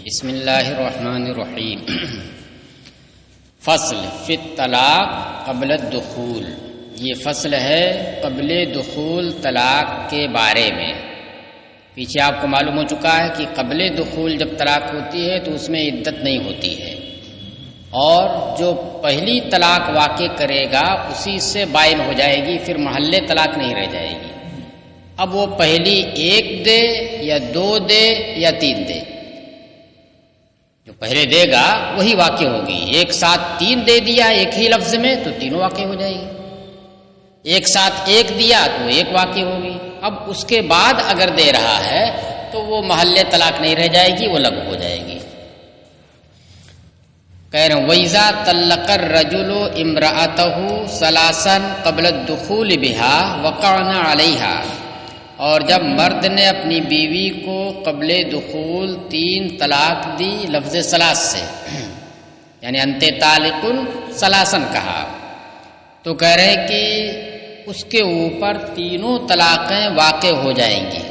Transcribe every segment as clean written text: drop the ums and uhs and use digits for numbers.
بسم اللہ الرحمن الرحیم فصل فی الطلاق قبل الدخول، یہ فصل ہے قبل دخول طلاق کے بارے میں۔ پیچھے آپ کو معلوم ہو چکا ہے کہ قبل دخول جب طلاق ہوتی ہے تو اس میں عدت نہیں ہوتی ہے، اور جو پہلی طلاق واقع کرے گا اسی سے بائن ہو جائے گی، پھر محل طلاق نہیں رہ جائے گی۔ اب وہ پہلی ایک دے یا دو دے یا تین دے، جو پہلے دے گا وہی واقع ہوگی۔ ایک ساتھ تین دے دیا ایک ہی لفظ میں تو تینوں واقع ہو جائے گی، ایک ساتھ ایک دیا تو ایک واقع ہوگی۔ اب اس کے بعد اگر دے رہا ہے تو وہ محل طلاق نہیں رہ جائے گی، وہ لغو ہو جائے گی۔ کہہ رہے ہیں وَإِذَا طَلَّقَ الرَّجُلُ امْرَأَتَهُ ثَلَاثًا قَبْلَ الدُّخُولِ بِهَا وَقَعْنَ عَلَيْهَا، اور جب مرد نے اپنی بیوی کو قبل دخول 3 طلاق دی لفظ ثلاث سے، یعنی انت طالقن ثلاثن کہا، تو کہہ رہے کہ اس کے اوپر تینوں طلاقیں واقع ہو جائیں گی۔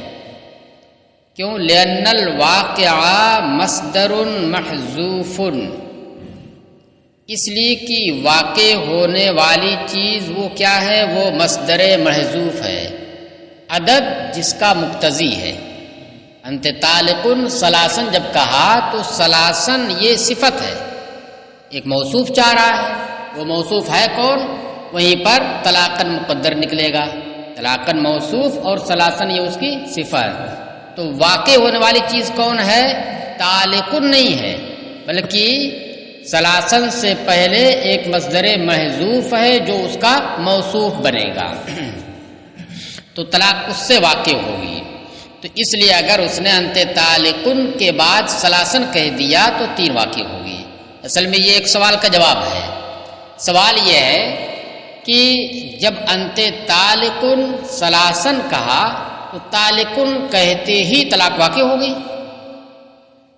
کیوں؟ لأن الواقع مصدر محذوف، اس لیے کہ واقع ہونے والی چیز وہ کیا ہے؟ وہ مصدر محذوف ہے، عدد جس کا مقتضی ہے۔ انت طالقن ثلاثن جب کہا تو ثلاثن یہ صفت ہے، ایک موصوف چاہ رہا ہے، وہ موصوف ہے کون؟ وہیں پر طلاقن مقدر نکلے گا، طلاقن موصوف اور ثلاثن یہ اس کی صفت۔ تو واقع ہونے والی چیز کون ہے؟ طالقن نہیں ہے، بلکہ ثلاثن سے پہلے ایک مصدر محذوف ہے جو اس کا موصوف بنے گا، تو طلاق اس سے واقع ہوگی۔ تو اس لیے اگر اس نے انت طالقن کے بعد ثلاثن کہہ دیا تو 3 واقع ہوگی۔ اصل میں یہ ایک سوال کا جواب ہے۔ سوال یہ ہے کہ جب انت طالقن ثلاثن کہا تو طالقن کہتے ہی طلاق واقع ہوگی؟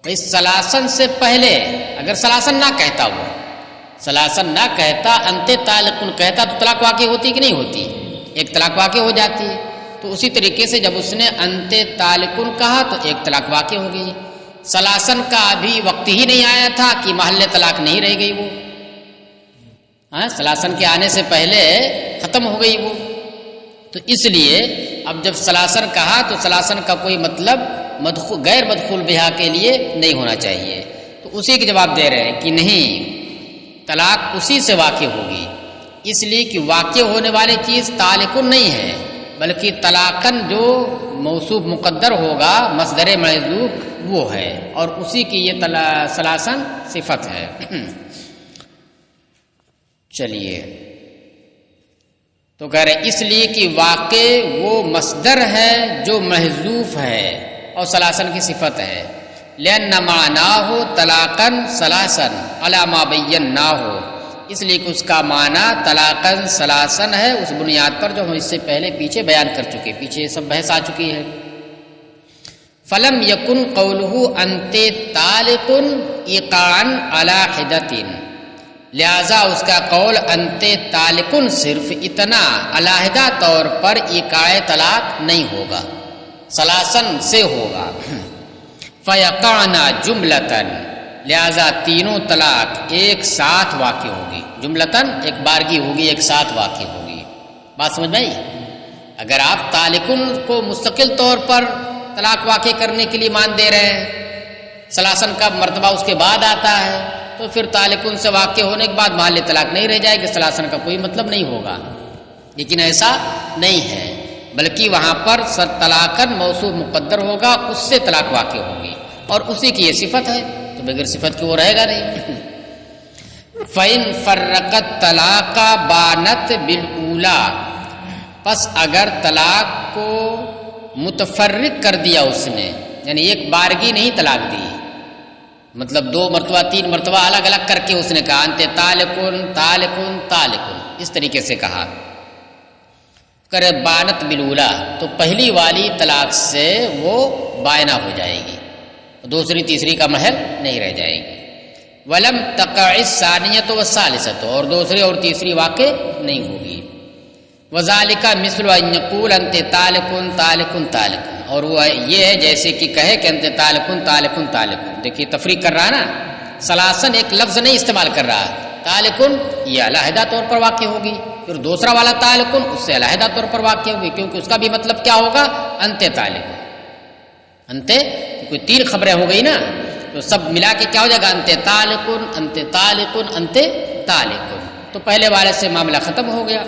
اس ثلاثن سے پہلے اگر ثلاثن نہ کہتا، وہ ثلاثن نہ کہتا انت طالقن کہتا تو طلاق واقع ہوتی کہ نہیں ہوتی؟ ایک طلاق واقع ہو جاتی ہے۔ تو اسی طریقے سے جب اس نے انت طالقن کہا تو ایک طلاق واقع ہو گئی۔ ثلاثن کا ابھی وقت ہی نہیں آیا تھا کہ محل طلاق نہیں رہ گئی، وہ ثلاثن کے آنے سے پہلے ختم ہو گئی وہ۔ تو اس لیے اب جب ثلاثن کہا تو ثلاثن کا کوئی مطلب غیر مدخول بہا کے لیے نہیں ہونا چاہیے۔ تو اسی کے جواب دے رہے ہیں کہ نہیں، طلاق اسی سے واقع ہوگی، اس لیے کہ واقع ہونے والی چیز طالقن نہیں ہے، بلکہ طلاقن جو موصوف مقدر ہوگا مصدر محذوف وہ ہے، اور اسی کی یہ ثلاثن صفت ہے۔ چلیے، تو کہہ رہے اس لیے کہ واقع وہ مصدر ہے جو محذوف ہے اور ثلاثن کی صفت ہے۔ لأن معناه طلاقا ثلاثا علی ما بیناہ، اس لیے کہ اس کا معنی طلاقاً ثلاثاً ہے اس بنیاد پر جو ہم اس سے پہلے پیچھے بیان کر چکے، پیچھے سب بحث آ چکی ہے۔ فلم یکن قولہ انت طالق ایقاعا علی حدۃ، لہذا اس کا قول انت طالقن صرف اتنا علیحدہ طور پر ایقاع طلاق نہیں ہوگا، ثلاثاً سے ہوگا۔ فیقعنا جملتاً، لہذا تینوں طلاق ایک ساتھ واقع ہوگی، جملتاً ایک بارگی ہوگی، ایک ساتھ واقع ہوگی۔ بات سمجھ میں آئی؟ اگر آپ طالقن کو مستقل طور پر طلاق واقع کرنے کے لیے مان دے رہے ہیں، ثلاثن کا مرتبہ اس کے بعد آتا ہے، تو پھر طالقن سے واقع ہونے کے بعد محل طلاق نہیں رہ جائے گی، ثلاثن کا کوئی مطلب نہیں ہوگا۔ لیکن ایسا نہیں ہے، بلکہ وہاں پر طلاقاً موصوف مقدر ہوگا، اس سے طلاق واقع ہوگی، اور اسی کی یہ صفت ہے، تو بغیر صفت کے وہ رہے گا نہیں۔ فَإِن فَرَّقَتْ طَلَاقَ بَانَتْ بِالْأُولَى، پس اگر طلاق کو متفرق کر دیا اس نے، یعنی ایک بارگی نہیں طلاق دی، مطلب 2 مرتبہ 3 مرتبہ الگ الگ کر کے اس نے کہا انت طالقن طالقن طالقن، اس طریقے سے کہا، کرے بانت بالأولی، تو پہلی والی طلاق سے وہ بائنہ ہو جائے گی، دوسری تیسری کا محل نہیں رہ جائے گی۔ ولم تقع الثانیۃ والثالثۃ، اور دوسری اور تیسری واقع نہیں ہوگی۔ وذالک مثل ان یقول انت طالق طالق طالق، اور وہ یہ ہے جیسے کہ کہے کہ انت طالقن طالقن طالقن. دیکھیے تفریق کر رہا ہے نا، ثلاثن ایک لفظ نہیں استعمال کر رہا. طالقن یہ علیحدہ طور پر واقع ہوگی، پھر دوسرا والا طالقن اس سے علیحدہ طور پر واقع ہوگی، کیونکہ اس کا بھی مطلب کیا ہوگا؟ انت طالقن. انت کوئی تین خبریں ہو گئی نا، تو سب ملا کے کیا ہو جائے گا؟ انت طالقن انت طالقن انت طالقن. تو پہلے والے سے معاملہ ختم ہو گیا.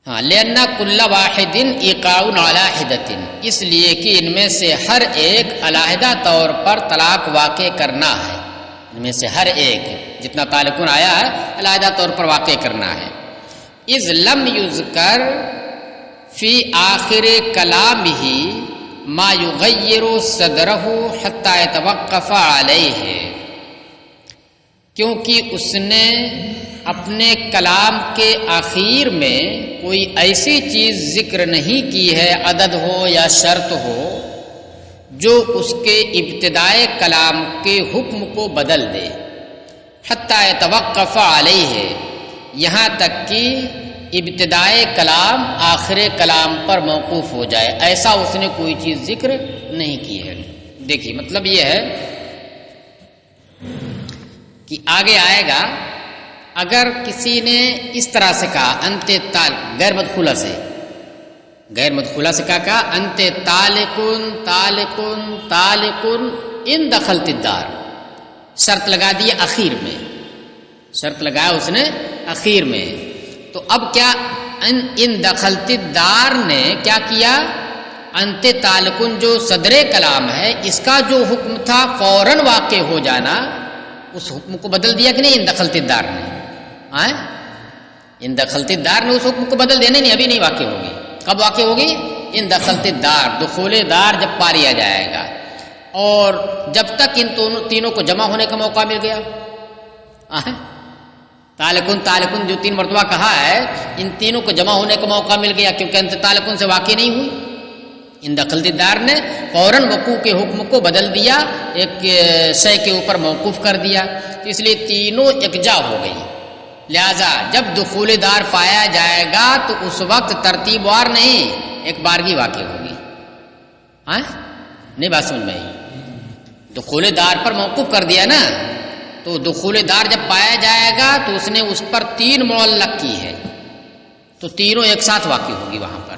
ہاں، لأن کل واحد ایقاع علی حدۃ، اس لیے کہ ان میں سے ہر ایک علیحدہ طور پر طلاق واقع کرنا ہے. ان میں سے ہر ایک جتنا طالقن آیا ہے علیحدہ طور پر واقع کرنا ہے. اذ لم یذکر فی آخر کلامہ ما یغیر صدرہ حتی یتوقف علیہ، کیونکہ اس نے اپنے کلام کے آخر میں کوئی ایسی چیز ذکر نہیں کی ہے، عدد ہو یا شرط ہو، جو اس کے ابتدائے کلام کے حکم کو بدل دے. حتی یتوقف علیہ، یہاں تک کہ ابتدائے کلام آخر کلام پر موقوف ہو جائے، ایسا اس نے کوئی چیز ذکر نہیں کی ہے. دیکھیے مطلب یہ ہے کہ آگے آئے گا، اگر کسی نے اس طرح سے کہا انت غیر مدخولہ سے کہا انت طالقن طالقن طالقن ان دخلت الدار، شرط لگا دی اخیر میں، شرط لگایا اس نے اخیر میں. تو اب کیا ان دخلت الدار نے کیا کیا؟ انت طالقن جو صدر کلام ہے اس کا جو حکم تھا فوراً واقع ہو جانا، اس حکم کو بدل دیا کہ نہیں ان دخلت الدار نے؟ ان دخلت الدار نے اس حکم کو بدل دیا. نہیں ابھی نہیں واقع ہوگی. کب واقع ہوگی؟ ان دخلت الدار، دخول دار جب پا لیا جائے گا، اور جب تک ان تینوں کو جمع ہونے کا موقع مل گیا. طالقن طالقن جو تین مرتبہ کہا ہے، ان تینوں کو جمع ہونے کا موقع مل گیا، کیونکہ انت طالقن سے واقع نہیں ہوئی. ان دخلت الدار نے فوراً وقوع کے حکم کو بدل دیا، ایک شے کے اوپر موقوف کر دیا، تو اس لیے تینوں یکجا ہو گئی. لہذا جب دخول دار پایا جائے گا تو اس وقت ترتیب وار نہیں، ایک بارگی واقع ہوگی. نہیں بات سمجھ میں آئی؟ دخول دار پر موقوف کر دیا نا، تو دخول دار جب پایا جائے گا تو اس نے اس پر تین معلق کی ہے، تو تینوں ایک ساتھ واقع ہوگی وہاں پر.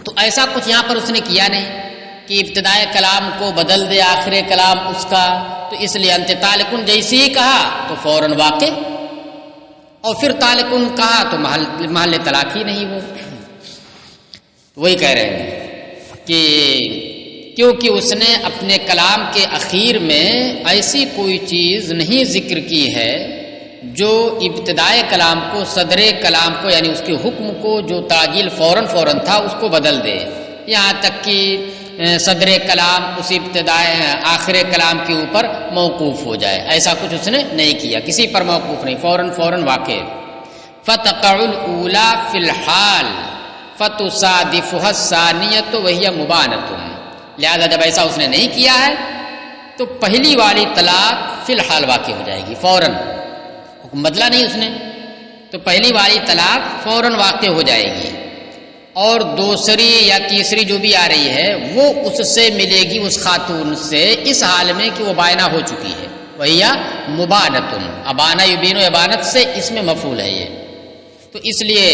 تو ایسا کچھ یہاں پر اس نے کیا نہیں کہ ابتدائے کلام کو بدل دے آخر کلام اس کا. تو اس لیے انت طالقن جیسے ہی کہا تو فوراً واقع، اور پھر طالقن کہا تو محل طلاق ہی نہیں. وہ وہی کہہ رہے ہیں کہ کیونکہ اس نے اپنے کلام کے اخیر میں ایسی کوئی چیز نہیں ذکر کی ہے جو ابتدائے کلام کو، صدر کلام کو، یعنی اس کے حکم کو جو تعجیل فوراً تھا اس کو بدل دے، یہاں تک کہ صدر کلام اس ابتدائے آخر کلام کے اوپر موقوف ہو جائے. ایسا کچھ اس نے نہیں کیا، کسی پر موقوف نہیں، فوراً واقع. فتقع الاولی فی الحال فتصادفها الثانیۃ وہی مبانۃ، لہذا جب ایسا اس نے نہیں کیا ہے تو پہلی والی طلاق فی الحال واقع ہو جائے گی فوراً. حکم بدلا نہیں اس نے، تو پہلی والی طلاق فوراً واقع ہو جائے گی، اور دوسری یا تیسری جو بھی آ رہی ہے وہ اس سے ملے گی، اس خاتون سے، اس حال میں کہ وہ بائنہ ہو چکی ہے. وہی مبانۃ، ابانہ یبین و ابانت سے اس میں مفعول ہے یہ. تو اس لیے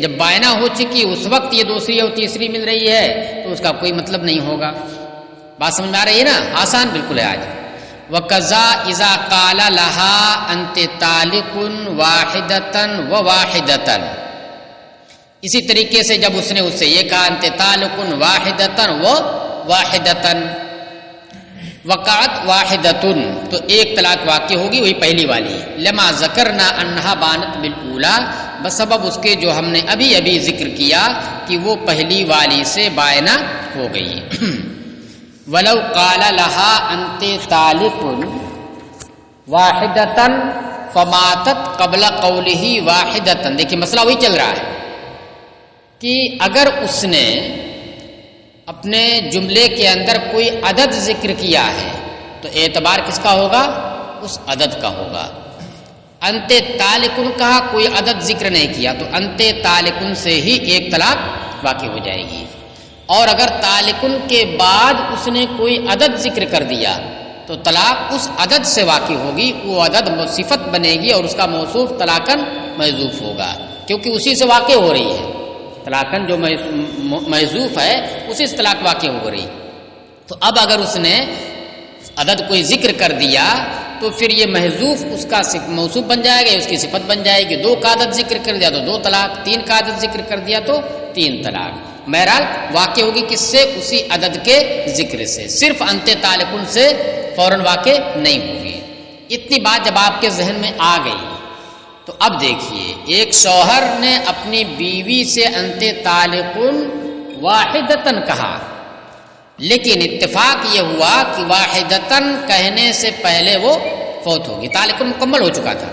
جب بائنہ ہو چکی اس وقت یہ دوسری اور تیسری مل رہی ہے تو اس کا کوئی مطلب نہیں ہوگا. بات سمجھ میں آ رہی ہے نا؟ آسان بالکل ہے آج. وَقَذَا إِذَا قَالَ لَهَا أَنْتِ طَالِقٌ وَاحِدَةً وَوَاحِدَةً، اسی طریقے سے جب اس نے اس سے یہ کہا انت طالقن واحدتن و واحدتن، وقعت واحدتن، تو ایک طلاق واقع ہوگی، وہی پہلی والی. لما ذکرنا انہا بانت بالاولی، بسبب اس کے جو ہم نے ابھی ذکر کیا کہ وہ پہلی والی سے بائنہ ہو گئی. ولو قال لها انت طالقن واحدتن فماتت قبل قوله واحدتن. دیکھیے مسئلہ وہی چل رہا ہے کہ اگر اس نے اپنے جملے کے اندر کوئی عدد ذکر کیا ہے تو اعتبار کس کا ہوگا؟ اس عدد کا ہوگا. انت طالقن کہا، کوئی عدد ذکر نہیں کیا، تو انت طالقن سے ہی ایک طلاق واقع ہو جائے گی۔ اور اگر طالقن کے بعد اس نے کوئی عدد ذکر کر دیا تو طلاق اس عدد سے واقع ہوگی، وہ عدد صفت بنے گی اور اس کا موصوف طلاقن محذوف ہوگا، کیونکہ اسی سے واقع ہو رہی ہے۔ طلاقن جو محذوف ہے اسی سے طلاق واقع ہو رہی۔ تو اب اگر اس نے عدد کوئی ذکر کر دیا تو پھر یہ محذوف اس کا موصوف بن جائے گا، اس کی صفت بن جائے گی۔ 2 کا عدد ذکر کر دیا تو 2 طلاق، 3 کا عدد ذکر کر دیا تو 3 طلاق۔ بہرحال واقع ہوگی کس سے؟ اسی عدد کے ذکر سے، صرف انت طالقن سے فوراً واقع نہیں ہوگی۔ اتنی بات جب آپ کے ذہن میں آ گئی تو اب دیکھیے، ایک شوہر نے اپنی بیوی سے انت طالقن واحدتن کہا، لیکن اتفاق یہ ہوا کہ واحدتن کہنے سے پہلے وہ فوت ہوگی۔ طالقن مکمل ہو چکا تھا،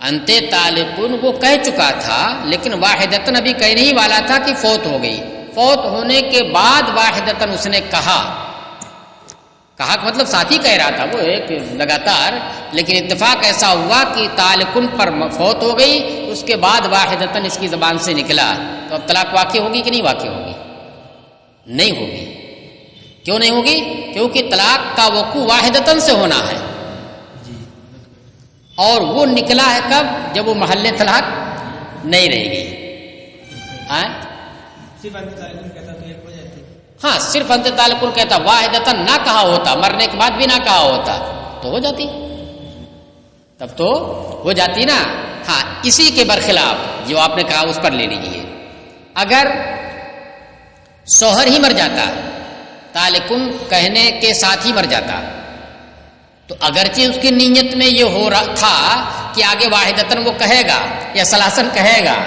انت طالقن وہ کہہ چکا تھا، لیکن واحدتن ابھی کہنے ہی والا تھا کہ فوت ہو گئی۔ فوت ہونے کے بعد واحدتن اس نے کہا مطلب ساتھ ہی کہہ رہا تھا وہ ایک لگاتار، لیکن اتفاق ایسا ہوا کہ طالقن پر فوت ہو گئی، اس کے بعد واحدتن اس کی زبان سے نکلا، تو اب طلاق واقع ہوگی کہ نہیں واقع ہوگی؟ نہیں ہوگی۔ کیوں نہیں ہوگی؟ کیونکہ طلاق کا وقوع واحدتن سے ہونا ہے، اور وہ نکلا ہے کب؟ جب وہ محل طلاق نہیں رہے گی۔ ہاں، صرف انت طالقن کہتا، واحدتن نہ کہا ہوتا، مرنے کے بعد بھی نہ کہا ہوتا تو ہو جاتی، تب تو ہو جاتی نا۔ ہاں، اسی کے برخلاف جو آپ نے کہا اس پر لے لیجیے، اگر شوہر ہی مر جاتا، طالقن کہنے کے ساتھ ہی مر جاتا، تو اگرچہ اس کی نیت میں یہ ہو رہا تھا کہ آگے واحدتن وہ کہے گا یا ثلاثن کہے گا،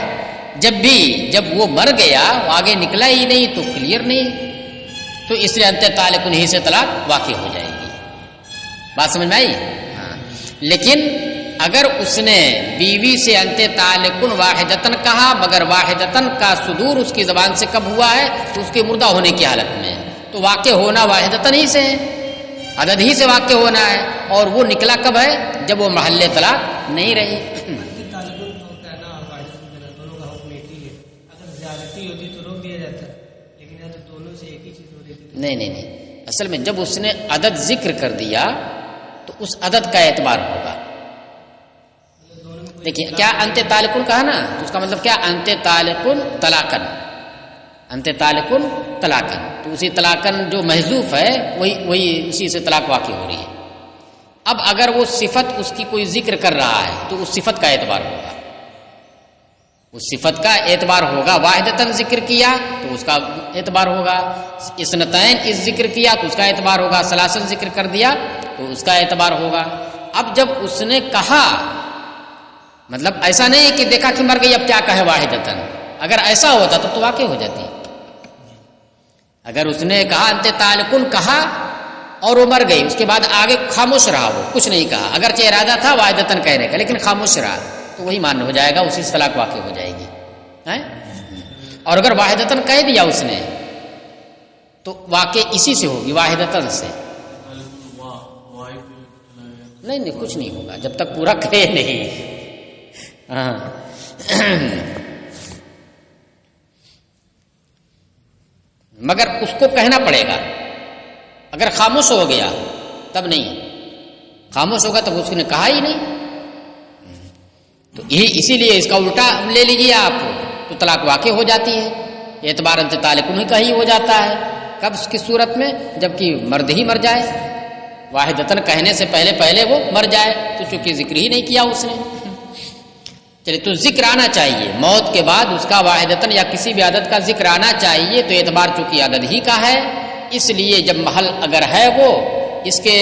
جب وہ مر گیا وہ آگے نکلا ہی نہیں تو کلیئر نہیں، تو اس لیے انت طالقن ہی سے طلاق واقع ہو جائے گی۔ بات سمجھ میں آئی؟ ہاں، لیکن اگر اس نے بیوی سے انت طالقن واحدتن کہا، مگر واحدتن کا صدور اس کی زبان سے کب ہوا ہے؟ تو اس کے مردہ ہونے کی حالت میں، تو واقع ہونا واحدتن ہی سے ہے، عدد ہی سے واقع ہونا ہے، اور وہ نکلا کب ہے؟ جب وہ محل طلاق نہیں رہی۔ نہیں، اصل میں جب اس نے عدد ذکر کر دیا تو اس عدد کا اعتبار ہوگا۔ دیکھیے، کیا انت طالقن کہا نا، تو اس کا مطلب کیا؟ انت طالقن طلاقن، انت طالقن طلاقن، تو اسی طلاقن جو محذوف ہے وہی اسی سے طلاق واقع ہو رہی ہے۔ اب اگر وہ صفت اس کی کوئی ذکر کر رہا ہے تو اس صفت کا اعتبار ہوگا، اس صفت کا اعتبار ہوگا۔ واحدتن ذکر کیا تو اس کا اعتبار ہوگا، اثنتین اس ذکر کیا تو اس کا اعتبار ہوگا، ثلاثن ذکر کر دیا تو اس کا اعتبار ہوگا۔ اب جب اس نے کہا، مطلب ایسا نہیں کہ دیکھا کہ مر گئی اب کیا کہے واحدتن، اگر ایسا ہوتا تو واقع ہو جاتی۔ اگر اس نے کہا انت طالقن کہا اور وہ مر گئی، اس کے بعد آگے خاموش رہا، وہ کچھ نہیں کہا، اگرچہ ارادہ تھا واحدتن کہنے کا لیکن خاموش رہا، تو وہی ماننا ہو جائے گا، اسی سے طلاق واقع ہو جائے گی۔ اور اگر واحدتن کہہ دیا اس نے تو واقع اسی سے ہوگی، واحدتن سے۔ نہیں، کچھ نہیں ہوگا جب تک پورا کہے نہیں۔ ہاں، مگر اس کو کہنا پڑے گا، اگر خاموش ہو گیا تب نہیں، خاموش ہوگا تب اس نے کہا ہی نہیں، تو اسی لیے اس کا الٹا لے لیجیے آپ، تو طلاق واقع ہو جاتی ہے، اعتبار انت طالقن کا ہی ہو جاتا ہے۔ کب؟ اس کی صورت میں جبکہ مرد ہی مر جائے، واحدتن کہنے سے پہلے وہ مر جائے، تو چونکہ ذکر ہی نہیں کیا اس نے۔ چلیے، تو ذکر آنا چاہیے موت کے بعد، اس کا واحدتن یا کسی بھی عدد کا ذکر آنا چاہیے، تو اعتبار چونکہ عدد ہی کا ہے، اس لیے جب محل اگر ہے وہ اس کے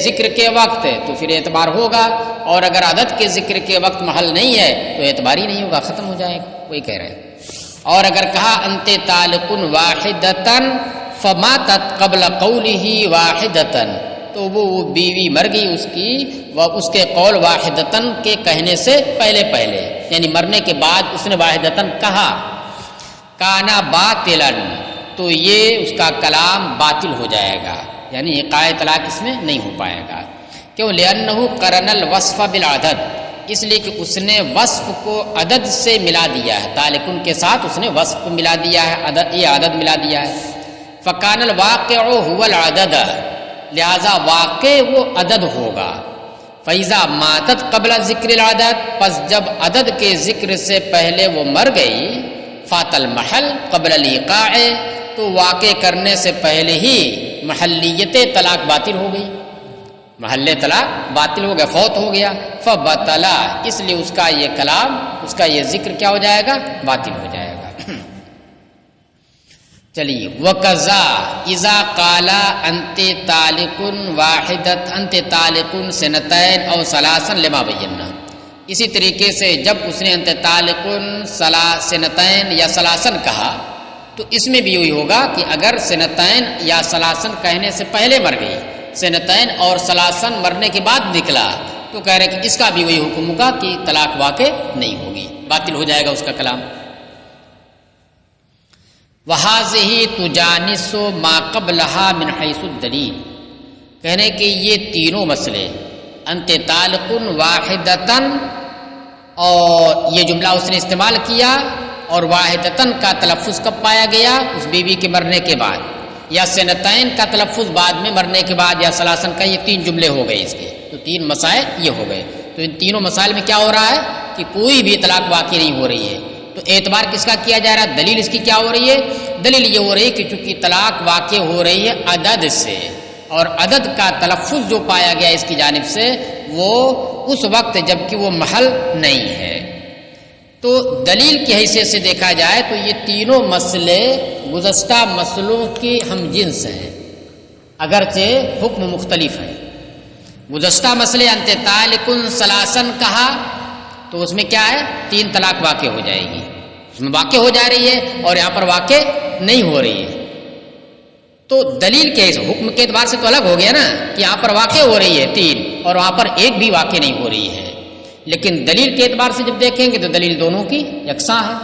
ذکر کے وقت تو پھر اعتبار ہوگا، اور اگر عدد کے ذکر کے وقت محل نہیں ہے تو اعتبار ہی نہیں ہوگا، ختم ہو جائے گا، وہی کہہ رہے ہیں۔ اور اگر کہا انت طالقن واحدتن فماتت قبل قولہ واحدتن، تو وہ بیوی مر گئی اس کی، اس کے قول واحدتن کے کہنے سے پہلے، یعنی مرنے کے بعد اس نے واحدتن کہا، کانا باطلا، تو یہ اس کا کلام باطل ہو جائے گا، یعنی ایقاع طلاق اس میں نہیں ہو پائے گا۔ کیوں؟ لأنہ قرن الوصف بالعدد، اس لیے کہ اس نے وصف کو عدد سے ملا دیا ہے، تالکن کے ساتھ اس نے وصف کو ملا دیا ہے، یہ عدد ملا دیا ہے۔ فکان الواقع هو العدد، لہذا واقع وہ عدد ہوگا۔ فیضا ماتت قبل ذکر العدد، پس جب عدد کے ذکر سے پہلے وہ مر گئی، فات المحل قبل الایقاع، تو واقع کرنے سے پہلے ہی محلیت طلاق باطل ہو گئی، محل طلاق باطل ہو گیا، فوت ہو گیا۔ فبطلا، اس لیے اس کا یہ کلام، اس کا یہ ذکر کیا ہو جائے گا؟ باطل ہو جائے گا۔ چلیے، وَقَضَا اِذَا قَالَ أَنْتِ طَالِقٌ وَاحِدَةً أَنْتِ طَالِقٌ سَنَتَيْنِ أَوْ ثَلَاثًا لِمَا بَيَّنَّا، اسی طریقے سے جب اس نے أَنْتِ طَالِقٌ سَنَتَيْنِ یا ثَلَاثًا کہا تو اس میں بھی یہی ہوگا کہ اگر سنتین یا ثلاثن کہنے سے پہلے مر گئی، سنتین اور ثلاثن مرنے کے بعد نکلا، تو کہہ رہے کہ اس کا بھی وہی حکم ہوگا کہ طلاق واقع نہیں ہوگی، باطل ہو جائے گا اس کا کلام۔ وَهَذِهِ تُجَانِسُ مَا قَبْلَهَا مِنْ حَيْثُ الدَّلِيلِ، کہنے کہ یہ تینوں مسئلے انت طالق واحدتاً، اور یہ جملہ اس نے استعمال کیا، اور واحدتاً کا تلفظ کب پایا گیا؟ اس بیوی کے مرنے کے بعد، یا سنتین کا تلفظ بعد میں مرنے کے بعد، یا ثلاثن کا، یہ تین جملے ہو گئے اس کے، تو تین مسائل یہ ہو گئے۔ تو ان تینوں مسائل میں کیا ہو رہا ہے کہ کوئی بھی طلاق واقع نہیں ہو رہی ہے، تو اعتبار کس کا کیا جا رہا ہے؟ دلیل اس کی کیا ہو رہی ہے؟ دلیل یہ ہو رہی ہے کہ چونکہ طلاق واقع ہو رہی ہے عدد سے، اور عدد کا تلفظ جو پایا گیا اس کی جانب سے وہ اس وقت جب کہ وہ محل نہیں ہے۔ تو دلیل کی حیثیت سے دیکھا جائے تو یہ تینوں مسئلے گزشتہ مسئلوں کی ہم جنس ہیں، اگرچہ حکم مختلف ہے۔ گزشتہ مسئلے انت طالق ثلاثن کہا تو اس میں کیا ہے؟ تین طلاق واقع ہو جائے گی، اس میں واقع ہو جا رہی ہے، اور یہاں پر واقع نہیں ہو رہی ہے۔ تو دلیل کے حکم کے اعتبار سے تو الگ ہو گیا نا کہ یہاں پر واقع ہو رہی ہے تین، اور وہاں پر ایک بھی واقع نہیں ہو رہی ہے، لیکن دلیل کے اعتبار سے جب دیکھیں گے تو دلیل دونوں کی یکساں ہے۔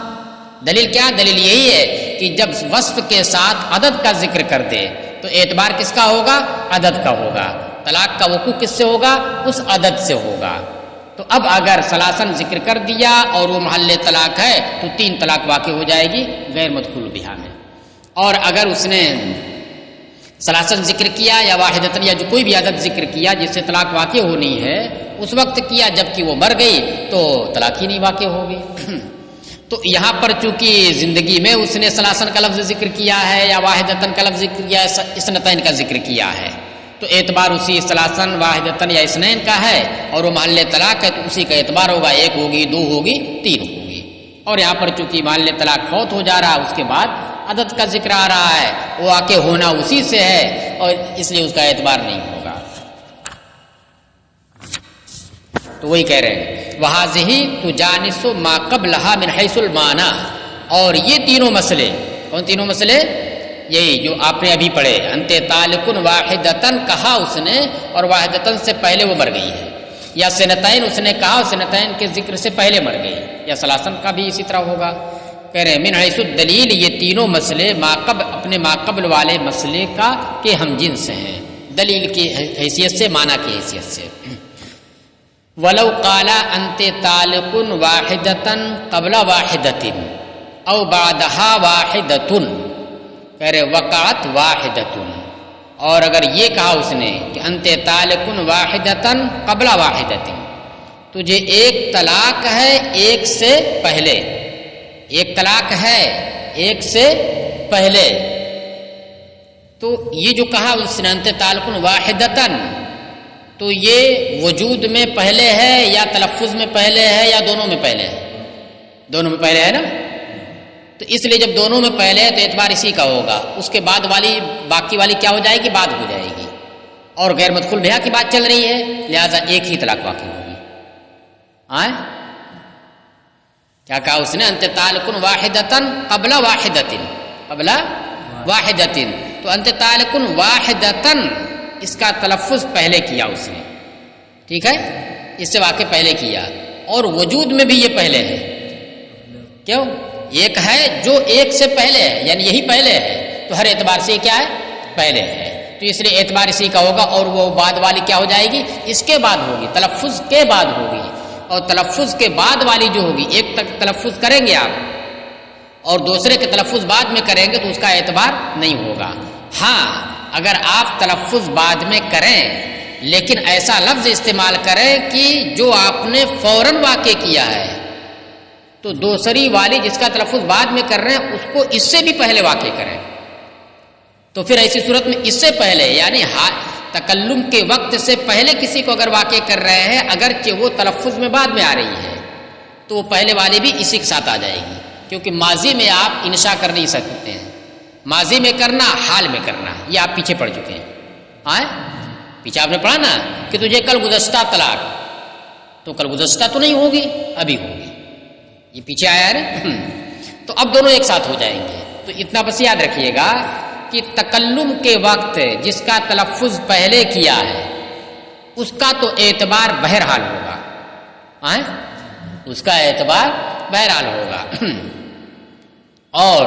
دلیل کیا؟ دلیل یہی ہے کہ جب وصف کے ساتھ عدد کا ذکر کر دے تو اعتبار کس کا ہوگا؟ عدد کا ہوگا۔ طلاق کا وقوع کس سے ہوگا؟ اس عدد سے ہوگا۔ تو اب اگر ثلاثن ذکر کر دیا اور وہ محل طلاق ہے تو تین طلاق واقع ہو جائے گی غیر مدخول بہا میں، اور اگر اس نے ثلاثن ذکر کیا یا واحدتن یا جو کوئی بھی عدد ذکر کیا جس سے طلاق واقع ہونی ہے اس وقت کیا جب کہ وہ مر گئی تو طلاق ہی نہیں واقع ہوگی۔ تو یہاں پر چونکہ زندگی میں اس نے ثلاثن کا لفظ ذکر کیا ہے یا واحدتن کا لفظ ذکر کیا ہے، اثنتین کا ذکر کیا ہے، تو اعتبار اسی ثلاثن واحدتن یا اثنین کا ہے، اور وہ محل طلاق ہے تو اسی کا اعتبار ہوگا، ایک ہوگی، دو ہوگی، تین ہوگی۔ اور یہاں پر چونکہ محل طلاق فوت ہو جا رہا ہے، اس کے بعد عدد کا ذکر آ رہا ہے، وہ واقع ہونا اسی سے ہے، اور اس لیے اس کا اعتبار نہیں ہوگا۔ تو وہی کہہ رہے ہیں وَهَذِهِ تُجَانِسُ مَا قَبْلَهَا مِنْ حَيْثُ الْمَعْنَى، اور یہ تینوں مسئلے، کون تینوں مسئلے؟ یہی جو آپ نے ابھی پڑھے، انت طالق واحدتن کہا اس نے، اور واحدتن سے پہلے وہ مر گئی ہے، یا سنتین اس نے کہا اور سنتین کے ذکر سے پہلے مر گئی، یا ثلاثن کا بھی اسی طرح ہوگا۔ کہہ رہے ہیں من حیث الدلیل، یہ تینوں مسئلے اپنے ماقبل والے مسئلے کا کہ ہم جنس ہیں، دلیل کی حیثیت سے، معنی کی حیثیت سے۔ وَلَوْ قَالَ أَنْتِ طَالِقٌ وَاحِدَةً قَبْلَ وَاحِدَةٍ أَوْ بَعْدَهَا وَاحِدَةٌ، کہہ رہے وقعت واحدۃ، اور اگر یہ کہا اس نے کہ انت طالق واحدۃ قبل واحدۃ، تجھے ایک طلاق ہے ایک سے پہلے، ایک طلاق ہے ایک سے پہلے، تو یہ جو کہا اس نے انت طالق واحدۃ، تو یہ وجود میں پہلے ہے یا تلفظ میں پہلے ہے یا دونوں میں پہلے ہے؟ دونوں میں پہلے ہے نا، تو اس لیے جب دونوں میں پہلے ہے تو اعتبار اسی کا ہوگا، اس کے بعد والی باقی والی کیا ہو جائے گی؟ بعد ہو جائے گی، اور غیر مدخول بہا کی بات چل رہی ہے، لہذا ایک ہی طلاق واقع ہوگی۔ کیا کہا اس نے؟ انت طالق واحدۃ قبل واحدۃ، قبل واحدۃ، تو انت طالق واحدۃ اس کا تلفظ پہلے کیا اس نے، ٹھیک ہے، اس سے واقع پہلے کیا، اور وجود میں بھی یہ پہلے ہے، کیوں؟ ایک ہے جو ایک سے پہلے ہے، یعنی یہی پہلے ہے، تو ہر اعتبار سے کیا ہے؟ پہلے ہے، تو اس لیے اعتبار اسی کا ہوگا، اور وہ بعد والی کیا ہو جائے گی؟ اس کے بعد ہوگی، تلفظ کے بعد ہوگی، اور تلفظ کے بعد والی جو ہوگی، ایک تک تلفظ کریں گے آپ اور دوسرے کے تلفظ بعد میں کریں گے تو اس کا اعتبار نہیں ہوگا۔ ہاں اگر آپ تلفظ بعد میں کریں لیکن ایسا لفظ استعمال کریں کہ جو آپ نے فوراً واقع کیا ہے، تو دوسری والی جس کا تلفظ بعد میں کر رہے ہیں اس کو اس سے بھی پہلے واقع کریں، تو پھر ایسی صورت میں اس سے پہلے یعنی تکلم کے وقت سے پہلے کسی کو اگر واقع کر رہے ہیں اگرچہ وہ تلفظ میں بعد میں آ رہی ہے تو وہ پہلے والی بھی اسی کے ساتھ آ جائے گی، کیونکہ ماضی میں آپ انشاء کر نہیں سکتے ہیں، ماضی میں کرنا حال میں کرنا یہ آپ پیچھے پڑ چکے ہیں۔ پیچھے آپ نے پڑھا نا کہ تجھے کل گزشتہ طلاق، تو کل گزشتہ تو نہیں ہوگی، ابھی ہوگی، یہ پیچھے آیا ہے نا، تو اب دونوں ایک ساتھ ہو جائیں گے۔ تو اتنا بس یاد رکھیے گا کہ تکلم کے وقت جس کا تلفظ پہلے کیا ہے اس کا تو اعتبار بہرحال ہوگا، اس کا اعتبار بہرحال ہوگا۔ اور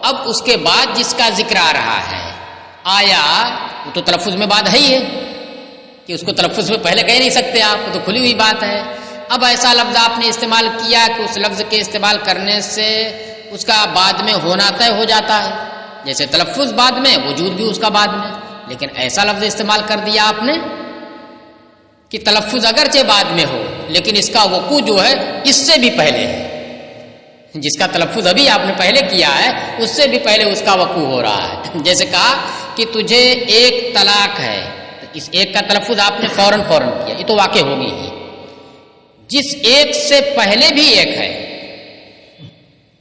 اب اس کے بعد جس کا ذکر آ رہا ہے، آیا وہ تو تلفظ میں بعد ہے ہی ہے کہ اس کو تلفظ میں پہلے کہہ نہیں سکتے آپ، وہ تو کھلی ہوئی بات ہے۔ اب ایسا لفظ آپ نے استعمال کیا کہ اس لفظ کے استعمال کرنے سے اس کا بعد میں ہونا طے ہو جاتا ہے، جیسے تلفظ بعد میں وجود بھی اس کا بعد میں، لیکن ایسا لفظ استعمال کر دیا آپ نے کہ تلفظ اگرچہ بعد میں ہو لیکن اس کا وقوع جو ہے اس سے بھی پہلے ہے، جس کا تلفظ ابھی آپ نے پہلے کیا ہے اس سے بھی پہلے اس کا وقوع ہو رہا ہے۔ جیسے کہا کہ تجھے ایک طلاق ہے، تو اس ایک کا تلفظ آپ نے فوراً کیا، یہ تو واقع ہوگی ہی۔ جس ایک سے پہلے بھی ایک ہے،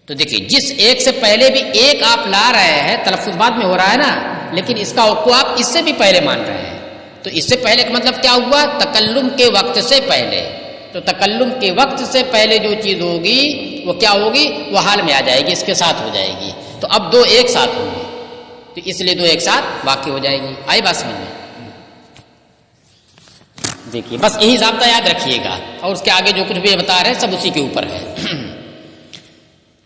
تو دیکھیے جس ایک سے پہلے بھی ایک آپ لا رہے ہیں، تلفظ بعد میں ہو رہا ہے نا، لیکن اس کا وقوع آپ اس سے بھی پہلے مان رہے ہیں، تو اس سے پہلے کا مطلب کیا ہوا؟ تکلم کے وقت سے پہلے۔ تو تکلم کے وقت سے پہلے جو چیز ہوگی وہ کیا ہوگی؟ وہ حال میں آ جائے گی، اس کے ساتھ ہو جائے گی، تو اب دو ایک ساتھ ہوں گے، تو اس لیے دو ایک ساتھ واقع ہو جائے گی۔ آئی بات سمجھ میں؟ دیکھیے بس یہی ضابطہ یاد رکھیے گا، اور اس کے آگے جو کچھ بھی بتا رہے ہیں سب اسی کے اوپر ہے۔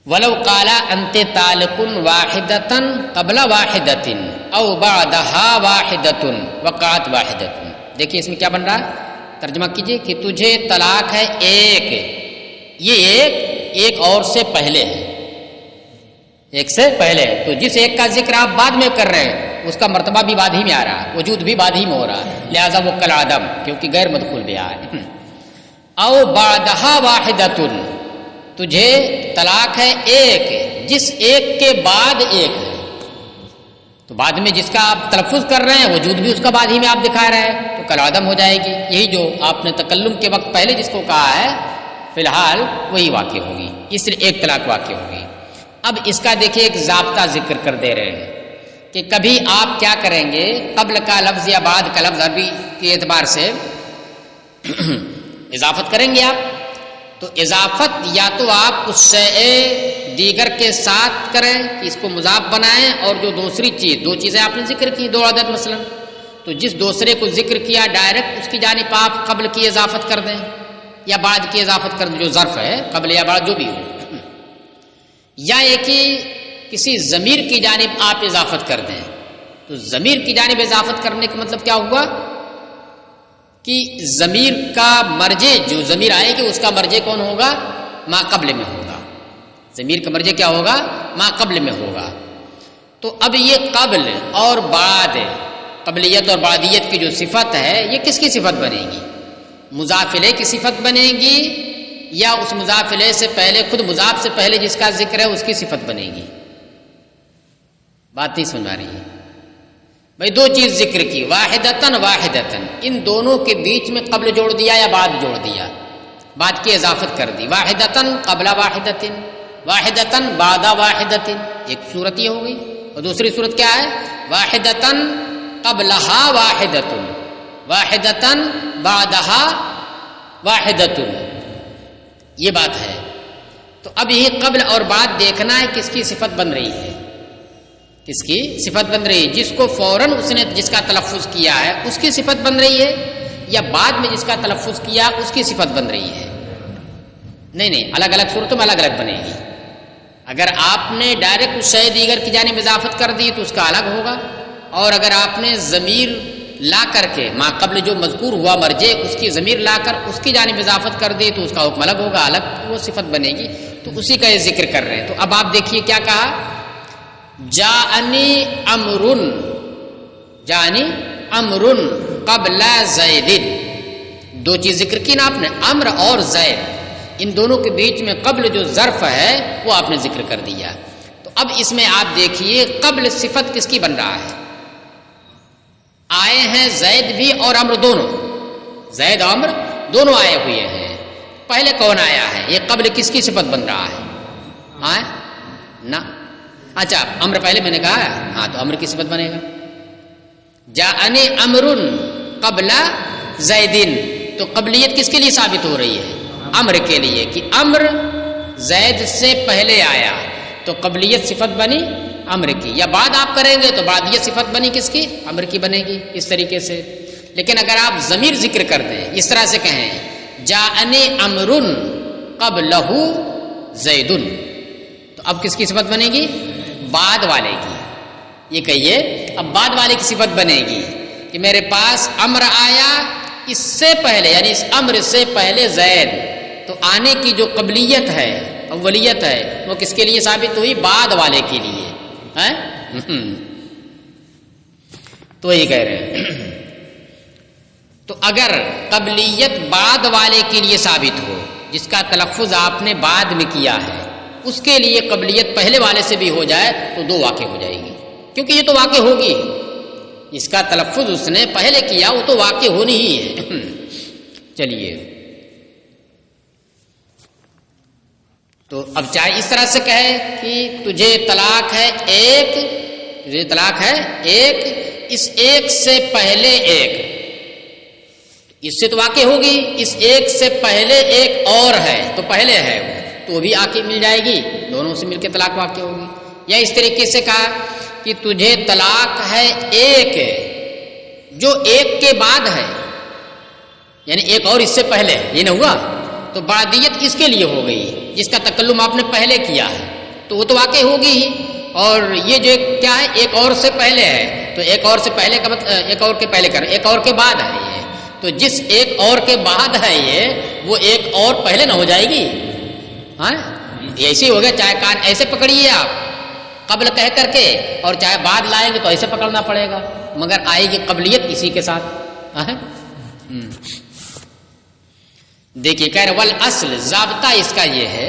وَلَوْ قَالَ أَنْتِ طَالِقٌ وَاحِدَةً قَبْلَ وَاحِدَةٍ أَوْ بَعْدَهَا وَاحِدَةٌ وَقَعَتْ وَاحِدَةٌ۔ دیکھیے اس میں کیا بن رہا ہے، ترجمہ کیجئے کہ تجھے طلاق ہے ایک، یہ ایک اور سے پہلے ہے، ایک سے پہلے، تو جس ایک کا ذکر آپ بعد میں کر رہے ہیں اس کا مرتبہ بھی بعد ہی میں آ رہا ہے، وجود بھی بعد ہی میں ہو رہا ہے، لہذا وہ کل عدم کیونکہ غیر مدخول بھی ہے۔ او بعدہا واحدۃ، تجھے طلاق ہے ایک، جس ایک کے بعد ایک ہے، تو بعد میں جس کا آپ تلفظ کر رہے ہیں وجود بھی اس کا بعد ہی میں آپ دکھا رہے ہیں، تو کل عدم ہو جائے گی۔ یہی جو آپ نے تکلم کے وقت پہلے جس کو کہا ہے فی الحال وہی واقع ہوگی، اس لیے ایک طلاق واقع ہوگی۔ اب اس کا دیکھیے ایک ضابطہ ذکر کر دے رہے ہیں کہ کبھی آپ کیا کریں گے، قبل کا لفظ یا بعد کا لفظ عربی کے اعتبار سے اضافت کریں گے آپ، تو اضافت یا تو آپ اس شیء دیگر کے ساتھ کریں کہ اس کو مضاف بنائیں، اور جو دوسری چیز، دو چیزیں آپ نے ذکر کی، دو عدد مثلا، تو جس دوسرے کو ذکر کیا ڈائریکٹ اس کی جانب آپ قبل کی اضافت کر دیں یا بعد کی اضافت کر دیں، جو ظرف ہے قبل یا بعد جو بھی ہو، یا ایک ہی کسی ضمیر کی جانب آپ اضافت کر دیں۔ تو ضمیر کی جانب اضافت کرنے کا مطلب کیا ہوا کہ ضمیر کا مرجع، جو ضمیر آئے گی اس کا مرجع کون ہوگا؟ ما قبل میں ہوگا، ضمیر کا مرجع کیا ہوگا؟ ما قبل میں ہوگا۔ تو اب یہ قبل اور بعد، قبلیت اور بعدیت کی جو صفت ہے یہ کس کی صفت بنے گی؟ مضاف الیہ کی صفت بنے گی، یا اس مضاف الیہ سے پہلے خود مضاف سے پہلے جس کا ذکر ہے اس کی صفت بنے گی؟ بات نہیں سمجھ آ رہی ہے بھائی؟ دو چیز ذکر کی، واحدتن واحدتن، ان دونوں کے بیچ میں قبل جوڑ دیا یا بعد جوڑ دیا، بعد کی اضافت کر دی، واحدتن قبل واحدتن، واحدتن بعد واحدتن، ایک صورت یہ ہو گئی، اور دوسری صورت کیا ہے؟ واحدتن قبلہا واحدتن، واحدتن بعدہا واحدتن، یہ بات ہے۔ تو اب یہ قبل اور بعد دیکھنا ہے کس کی صفت بن رہی ہے، کس کی صفت بن رہی ہے؟ جس کو فوراً اس نے جس کا تلفظ کیا ہے اس کی صفت بن رہی ہے، یا بعد میں جس کا تلفظ کیا اس کی صفت بن رہی ہے؟ نہیں، الگ الگ صورتوں میں الگ الگ بنے گی۔ اگر آپ نے ڈائریکٹ اس شے دیگر کی جانب اضافت کر دی تو اس کا الگ ہوگا، اور اگر آپ نے ضمیر لا کر کے ما قبل جو مذکور ہوا مرجع اس کی ضمیر لا کر اس کی جانب اضافت کر دے تو اس کا حکم الگ ہوگا، الگ وہ صفت بنے گی، تو اسی کا یہ ذکر کر رہے ہیں۔ تو اب آپ دیکھیے کیا کہا، جاءنی امرن، جاءنی امرن قبل زید، دو چیز ذکر کی نا آپ نے، امر اور زید، ان دونوں کے بیچ میں قبل جو ظرف ہے وہ آپ نے ذکر کر دیا۔ تو اب اس میں آپ دیکھیے قبل صفت کس کی بن رہا ہے، آئے ہیں زید بھی اور امر دونوں، زید اور امر دونوں آئے ہوئے ہیں۔ پہلے کون آیا ہے، یہ قبل کس کی صفت بن رہا ہے، آئے نا، اچھا امر پہلے میں نے کہا ہے، ہاں تو امر کی صفت بنے گا، جاءنی امرن قبل زیدن، تو قبلیت کس کے لیے ثابت ہو رہی ہے، امر کے لیے، کہ امر زید سے پہلے آیا تو قبلیت صفت بنی امر کی، یا بعد آپ کریں گے تو بعدیت صفت بنی کس کی، امر کی بنے گی اس طریقے سے۔ لیکن اگر آپ ضمیر ذکر کر دیں، اس طرح سے کہیں جاءنی امرن قبلہ زیدن، تو اب کس کی صفت بنے گی، بعد والے کی، یہ کہیے اب بعد والے کی صفت بنے گی کہ میرے پاس امر آیا اس سے پہلے، یعنی اس امر سے پہلے زید، تو آنے کی جو قبلیت ہے، اولیت ہے، وہ کس کے لیے ثابت ہوئی، بعد والے کے لیے ہے؟ تو یہ کہہ رہے ہیں تو اگر قبلیت بعد والے کے لیے ثابت ہو، جس کا تلفظ آپ نے بعد میں کیا ہے، اس کے لیے قبلیت پہلے والے سے بھی ہو جائے تو دو واقع ہو جائے گی، کیونکہ یہ تو واقع ہوگی، اس کا تلفظ اس نے پہلے کیا وہ تو واقع ہونی ہی ہے۔ چلیے تو اب چاہے اس طرح سے کہے کہ تجھے طلاق ہے ایک، تجھے طلاق ہے ایک، اس ایک سے پہلے ایک، اس سے تو واقع ہوگی، اس ایک سے پہلے ایک اور ہے تو پہلے ہے وہ، تو بھی آ کے مل جائے گی، دونوں سے مل کے طلاق واقع ہوگی۔ یا اس طریقے سے کہا کہ تجھے طلاق ہے ایک جو ایک کے بعد ہے، یعنی ایک اور اس سے پہلے، یہ نہ ہوا، تو بعدیت اس کے لیے ہو گئی جس کا تکلم آپ نے پہلے کیا ہے، تو وہ تو واقع ہوگی ہی، اور یہ جو کیا ہے ایک اور سے پہلے ہے، تو ایک اور سے پہلے کا مطلب ایک اور کے پہلے کر، ایک اور کے بعد ہے یہ، تو جس ایک اور کے بعد ہے یہ، وہ ایک اور پہلے نہ ہو جائے گی، ہاں ایسے ہی ہو گیا، چاہے کان ایسے پکڑیے آپ قبل کہہ کر کے، اور چاہے بعد لائیں گے تو ایسے پکڑنا پڑے گا، مگر آئے گی قبلیت اسی کے ساتھ۔ دیکھیے کہہ رہے والاصل، ضابطہ اس کا یہ ہے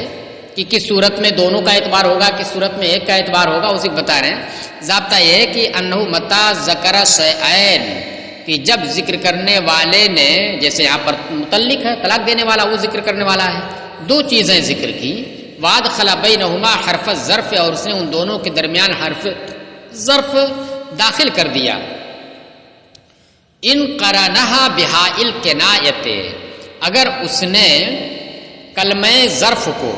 کہ کس صورت میں دونوں کا اعتبار ہوگا، کس صورت میں ایک کا اعتبار ہوگا، اسی کو بتا رہے ہیں۔ ضابطہ یہ ہے کہ انہ متا ذکر شیئین، کہ جب ذکر کرنے والے نے، جیسے یہاں پر متعلق ہے طلاق دینے والا، وہ ذکر کرنے والا ہے، دو چیزیں ذکر کی، وادخل بینہما حرف الظرف، اور اس نے ان دونوں کے درمیان حرف ظرف داخل کر دیا، ان قرنہا بہاء الکنایۃ، اگر اس نے کلمہ ظرف کو،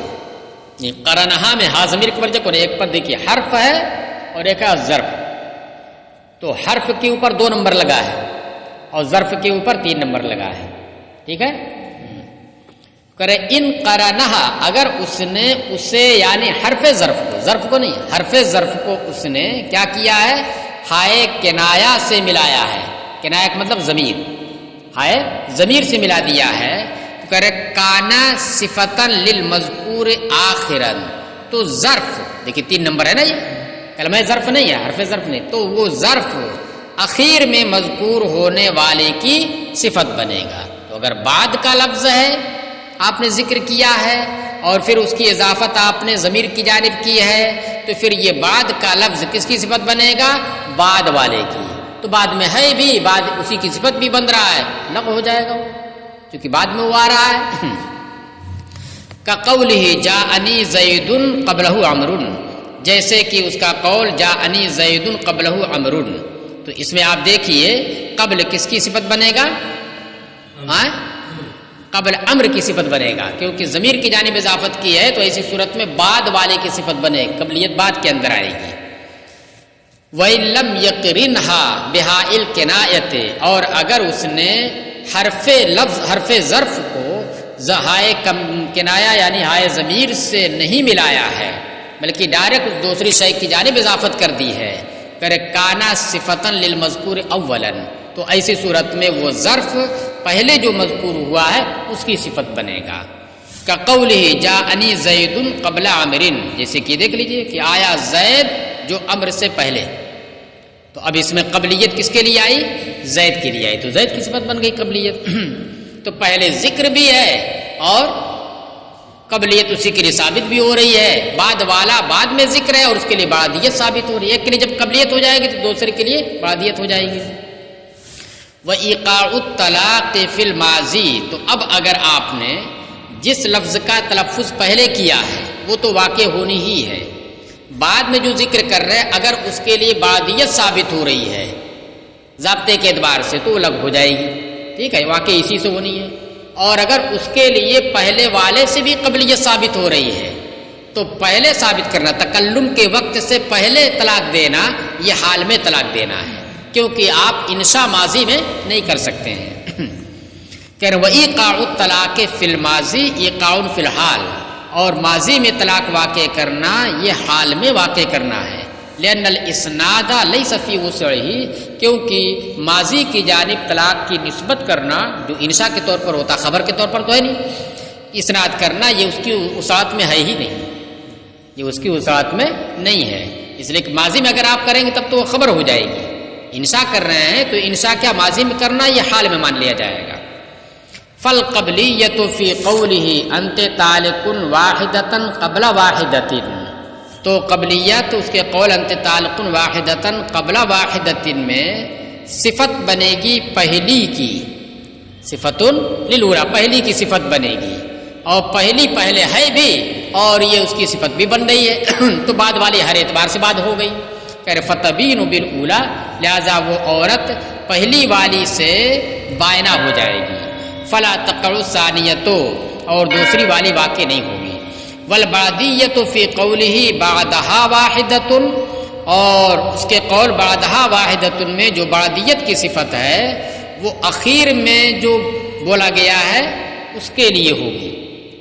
قرنہا میں ہا ضمیر کی وجہ کو ایک پر دیکھیے حرف ہے اور ایک ہے ظرف، تو حرف کے اوپر 2 نمبر لگا ہے اور ظرف کے اوپر 3 نمبر لگا ہے، ٹھیک ہے، کرے ان قرنہا، اگر اس نے اسے یعنی حرف ظرف کو نہیں، حرف ظرف کو اس نے کیا کیا ہے، ہائے کنایا سے ملایا ہے، کنایا کا مطلب ضمیر، ہائے ضمیر سے ملا دیا ہے، کرے کانا صفتن للمذکور آخرا، تو ظرف دیکھیے 3 نمبر ہے نا، یہ کلمہ ظرف نہیں ہے، حرف ظرف نہیں، تو وہ ظرف اخیر میں مذکور ہونے والے کی صفت بنے گا۔ تو اگر بعد کا لفظ ہے آپ نے ذکر کیا ہے اور پھر اس کی اضافت آپ نے ضمیر کی جانب کی ہے، تو پھر یہ بعد کا لفظ کس کی صفت بنے گا، بعد والے کی، تو بعد میں ہے بھی، بعد اسی کی صفت بھی بن رہا ہے، لغو ہو جائے گا وہ، کیونکہ بعد میں وہ آ رہا ہے۔ کقولہ جاءنی زید قبلہ عمر، جیسے کہ اس کا قول جاءنی زید قبلہ عمر، تو اس میں آپ دیکھیے قبل کس کی صفت بنے گا، قبل امر کی صفت بنے گا، کیونکہ ضمیر کی جانب اضافت کی ہے، تو ایسی صورت میں بعد والے کی صفت بنے گی، قبلیت بعد کے اندر آئے گی۔ وَإِن لَّمْ يَقْرِنْهَا بِهَاءِ الْكِنَایَةِ، اور اگر اس نے حرف ظرف کو ہائے کنایا یعنی ہائے ضمیر سے نہیں ملایا ہے، بلکہ ڈائریکٹ دوسری شے کی جانب اضافت کر دی ہے، کرے کانا صفتن للمذکور اولا، تو ایسی صورت میں وہ ظرف پہلے جو مذکور ہوا ہے اس کی صفت بنے گا. کقولہ جاءنی زید قبل عمر، جیسے کہ دیکھ لیجئے کہ آیا زید جو امر سے پہلے. تو اب اس میں قبلیت کس کے لیے آئی؟ زید کے لیے آئی، تو زید کی صفت بن گئی قبلیت. تو پہلے ذکر بھی ہے اور قبلیت اسی کے لیے ثابت بھی ہو رہی ہے. بعد والا بعد میں ذکر ہے اور اس کے لیے بعدیت ثابت ہو رہی ہے. ایک کے لیے جب قبلیت ہو جائے گی تو دوسرے کے لیے بعدیت ہو جائے گی. وَإِيقَاعُ الطَّلَاقِ فِي الْمَاضِي، تو اب اگر آپ نے جس لفظ کا تلفظ پہلے کیا ہے وہ تو واقع ہونی ہی ہے، بعد میں جو ذکر کر رہے ہیں اگر اس کے لیے بعدیت ثابت ہو رہی ہے ضابطے کے اعتبار سے تو وہ لغو ہو جائے گی. ٹھیک ہے، واقع اسی سے ہونی ہے. اور اگر اس کے لیے پہلے والے سے بھی قبلیت ثابت ہو رہی ہے تو پہلے ثابت کرنا، تکلم کے وقت سے پہلے طلاق دینا یہ حال میں طلاق دینا ہے، کیونکہ آپ انشاء ماضی میں نہیں کر سکتے ہیں. کہ وَإِيقَاعُ الطَّلَاقِ فِي الْمَاضِي إِيقَاعٌ فِي الْحَالِ، اور ماضی میں طلاق واقع کرنا یہ حال میں واقع کرنا ہے. لأن الاسناد ليس في وسعه، کیونکہ ماضی کی جانب طلاق کی نسبت کرنا جو انشاء کے طور پر ہوتا خبر کے طور پر تو ہے نہیں، اسناد کرنا یہ اس کی وسعت میں ہے ہی نہیں، یہ اس کی وسعت میں نہیں ہے. اس لیے کہ ماضی میں اگر آپ کریں گے تب تو وہ خبر ہو جائے گی. انشاء کر رہے ہیں تو انشاء کیا ماضی میں کرنا یہ حال میں مان لیا جائے گا. فالقبلیۃ فی قولہ انت طالق واحدۃ قبل واحدۃ، تو قبلیت اس کے قول انت طالق واحدۃ قبل واحدۃ میں صفت بنے گی پہلی کی، صفت للأولی، پہلی کی صفت بنے گی. اور پہلی پہلے ہے بھی اور یہ اس کی صفت بھی بن رہی ہے تو بعد والی ہر اعتبار سے بعد ہو گئی. کہ فتبین بالاولی، لہذا وہ عورت پہلی والی سے بائنا ہو جائے گی. فلا تقع الثانیۃ، اور دوسری والی واقع نہیں ہوگی. والبعدیۃ فی قولہ بعدہا واحدۃ، اور اس کے قول بعدہا واحدۃ میں جو بعدیت کی صفت ہے وہ اخیر میں جو بولا گیا ہے اس کے لیے ہوگی،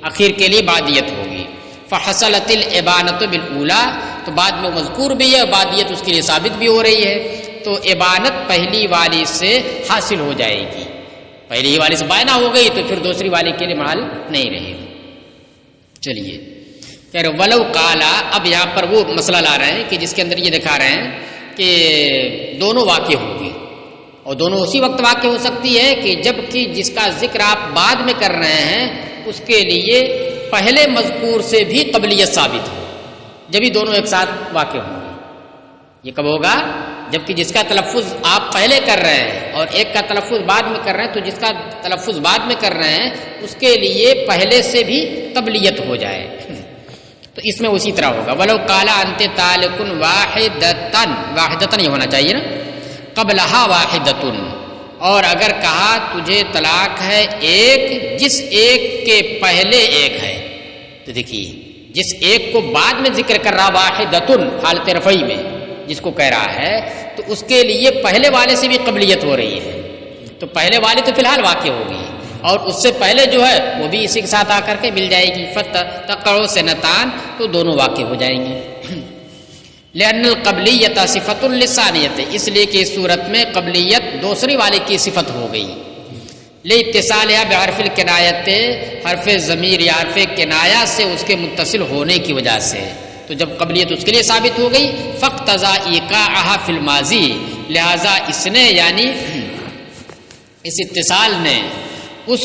اخیر کے لیے بعدیت ہوگی. فحصلت الابانۃ بالاولی، تو بعد میں مذکور بھی ہے، بعدیت اس کے لیے ثابت بھی ہو رہی ہے، تو ابانت پہلی والی سے حاصل ہو جائے گی. پہلی والی سے بائنا ہو گئی تو پھر دوسری والی کے لیے محل نہیں رہے گی. چلیے کہہ رہے ولو قالا، اب یہاں پر وہ مسئلہ لا رہے ہیں کہ جس کے اندر یہ دکھا رہے ہیں کہ دونوں واقع ہوگی، اور دونوں اسی وقت واقع ہو سکتی ہے کہ جب کہ جس کا ذکر آپ بعد میں کر رہے ہیں اس کے لیے پہلے مذکور سے بھی قبلیت ثابت ہو، جبھی دونوں ایک ساتھ واقع ہوں گے. یہ کب ہوگا؟ جبکہ جس کا تلفظ آپ پہلے کر رہے ہیں اور ایک کا تلفظ بعد میں کر رہے ہیں، تو جس کا تلفظ بعد میں کر رہے ہیں اس کے لیے پہلے سے بھی قبلیت ہو جائے. تو اس میں اسی طرح ہوگا. ولو قالا انت طالق واحدۃ، واحدۃ نہیں ہونا چاہیے نا، قبلہا واحدۃ، اور اگر کہا تجھے طلاق ہے ایک جس ایک کے پہلے ایک ہے، تو دیکھیے جس ایک کو بعد میں ذکر کر رہا واحدۃ حالت رفعی میں جس کو کہہ رہا ہے، تو اس کے لیے پہلے والے سے بھی قبلیت ہو رہی ہے. تو پہلے والی تو فی الحال واقع ہوگی اور اس سے پہلے جو ہے وہ بھی اسی کے ساتھ آ کر کے مل جائے گی. فتقع سنتان، تو دونوں واقع ہو جائیں گے. لأن القبلیۃ صفۃ للثانیۃ، اس لیے کہ اس صورت میں قبلیت دوسری والے کی صفت ہو گئی. لاتصالها بحرف الکنایۃ، حرف ضمیر یا حرف کنایہ سے اس کے متصل ہونے کی وجہ سے. تو جب قبلیت اس کے لیے ثابت ہو گئی فاقتضى ایقاعها فی الماضی، لہذا اس نے یعنی اس اتصال نے اس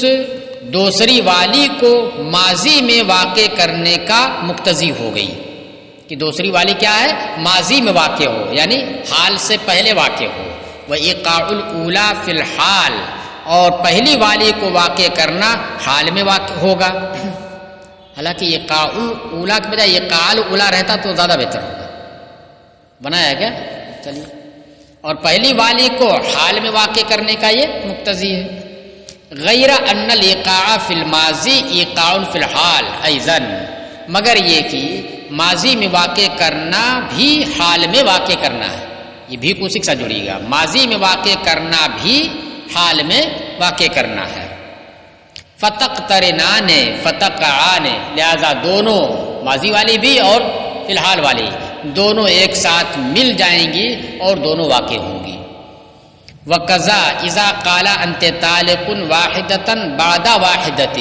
دوسری والی کو ماضی میں واقع کرنے کا مقتضی ہو گئی کہ دوسری والی کیا ہے؟ ماضی میں واقع ہو، یعنی حال سے پہلے واقع ہو. وإيقاع الأولى فی الحال، اور پہلی والی کو واقع کرنا حال میں واقع ہوگا. حالانکہ ایقاع الاولی کے بجائے ایقاع الاولی رہتا تو زیادہ بہتر ہوگا. بنایا کیا؟ چلیے. اور پہلی والی کو حال میں واقع کرنے کا یہ مقتضی ہے. غیر ان الایقاع فی الماضی ایقاع فی الحال ایضا، مگر یہ کہ ماضی میں واقع کرنا بھی حال میں واقع کرنا ہے. یہ بھی کو سکھا جڑے گا، ماضی میں واقع کرنا بھی حال میں واقع کرنا ہے. فتقترنان فتقعان، لہذا دونوں ماضی والی بھی اور فی الحال والی دونوں ایک ساتھ مل جائیں گی اور دونوں واقع ہوں گی. وَقَضَى إِذَا قَالَ أَنْتَ طَالِقٌ وَاحِدَةً بَعْدَ وَاحِدَةٍ،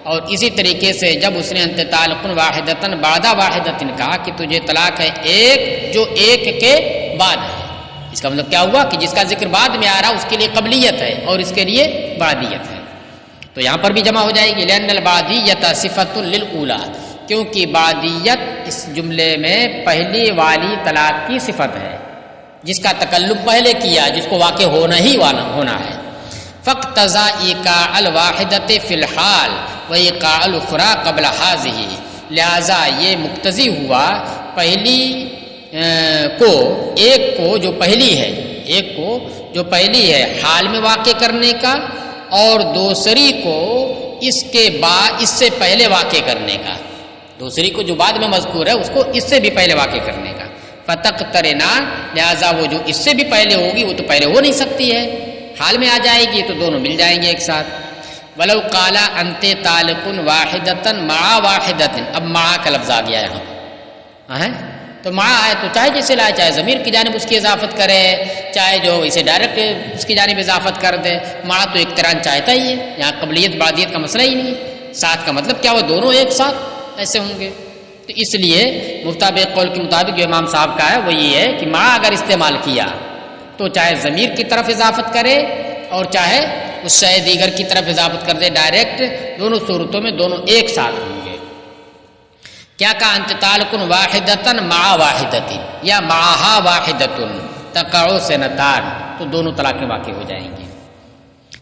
اور اسی طریقے سے جب اس نے انت طالقن واحدتن بعد واحدتن کہا کہ تجھے طلاق ہے ایک جو ایک کے بعد ہے، اس کا مطلب کیا ہوا کہ جس کا ذکر بعد میں آ رہا اس کے لیے قبلیت ہے اور اس کے لیے بعدیت ہے، تو یہاں پر بھی جمع ہو جائے گی لأن البعدیۃ صفۃ للأولی، کیونکہ بعدیت اس جملے میں پہلی والی طلاق کی صفت ہے جس کا تکلم پہلے کیا، جس کو واقع ہونا ہی ہونا ہے۔ فاقتضى ایقاع الواحدۃ فی الحال وایقاع الاخری قبل هذه، لہذا یہ مقتضی ہوا پہلی ایک کو جو پہلی ہے حال میں واقع کرنے کا، اور دوسری کو اس سے پہلے واقع کرنے کا، دوسری کو جو بعد میں مذکور ہے اس کو اس سے بھی پہلے واقع کرنے کا۔ فتقترنا، لہذا وہ جو اس سے بھی پہلے ہوگی وہ تو پہلے ہو نہیں سکتی ہے، حال میں آ جائے گی تو دونوں مل جائیں گے ایک ساتھ۔ ولو قال انت طالق واحدۃ مع واحدۃ، اب مع کا لفظ آ گیا یہاں ہے، تو مع ہے تو چاہے جیسے لائے، چاہے ضمیر کی جانب اس کی اضافت کرے، چاہے جو اسے ڈائریکٹ اس کی جانب اضافت کر دے، مع تو اقتران چاہتا ہی ہے، یہاں قبلیت بعدیت کا مسئلہ ہی نہیں ہے، ساتھ کا مطلب کیا وہ دونوں ایک ساتھ ایسے ہوں گے، تو اس لیے مطابق قول کے مطابق جو امام صاحب کا ہے وہ یہ ہے کہ مع اگر استعمال کیا تو چاہے ضمیر کی طرف اضافت کرے اور چاہے اس شے دیگر کی طرف اضافت کر دے ڈائریکٹ، دونوں صورتوں میں دونوں ایک ساتھ ہوں گے۔ کیا کہا انت طالق واحدۃ مع واحدۃ یا معها واحدۃ تقع سنتان، تو دونوں طلاقیں واقع ہو جائیں گی۔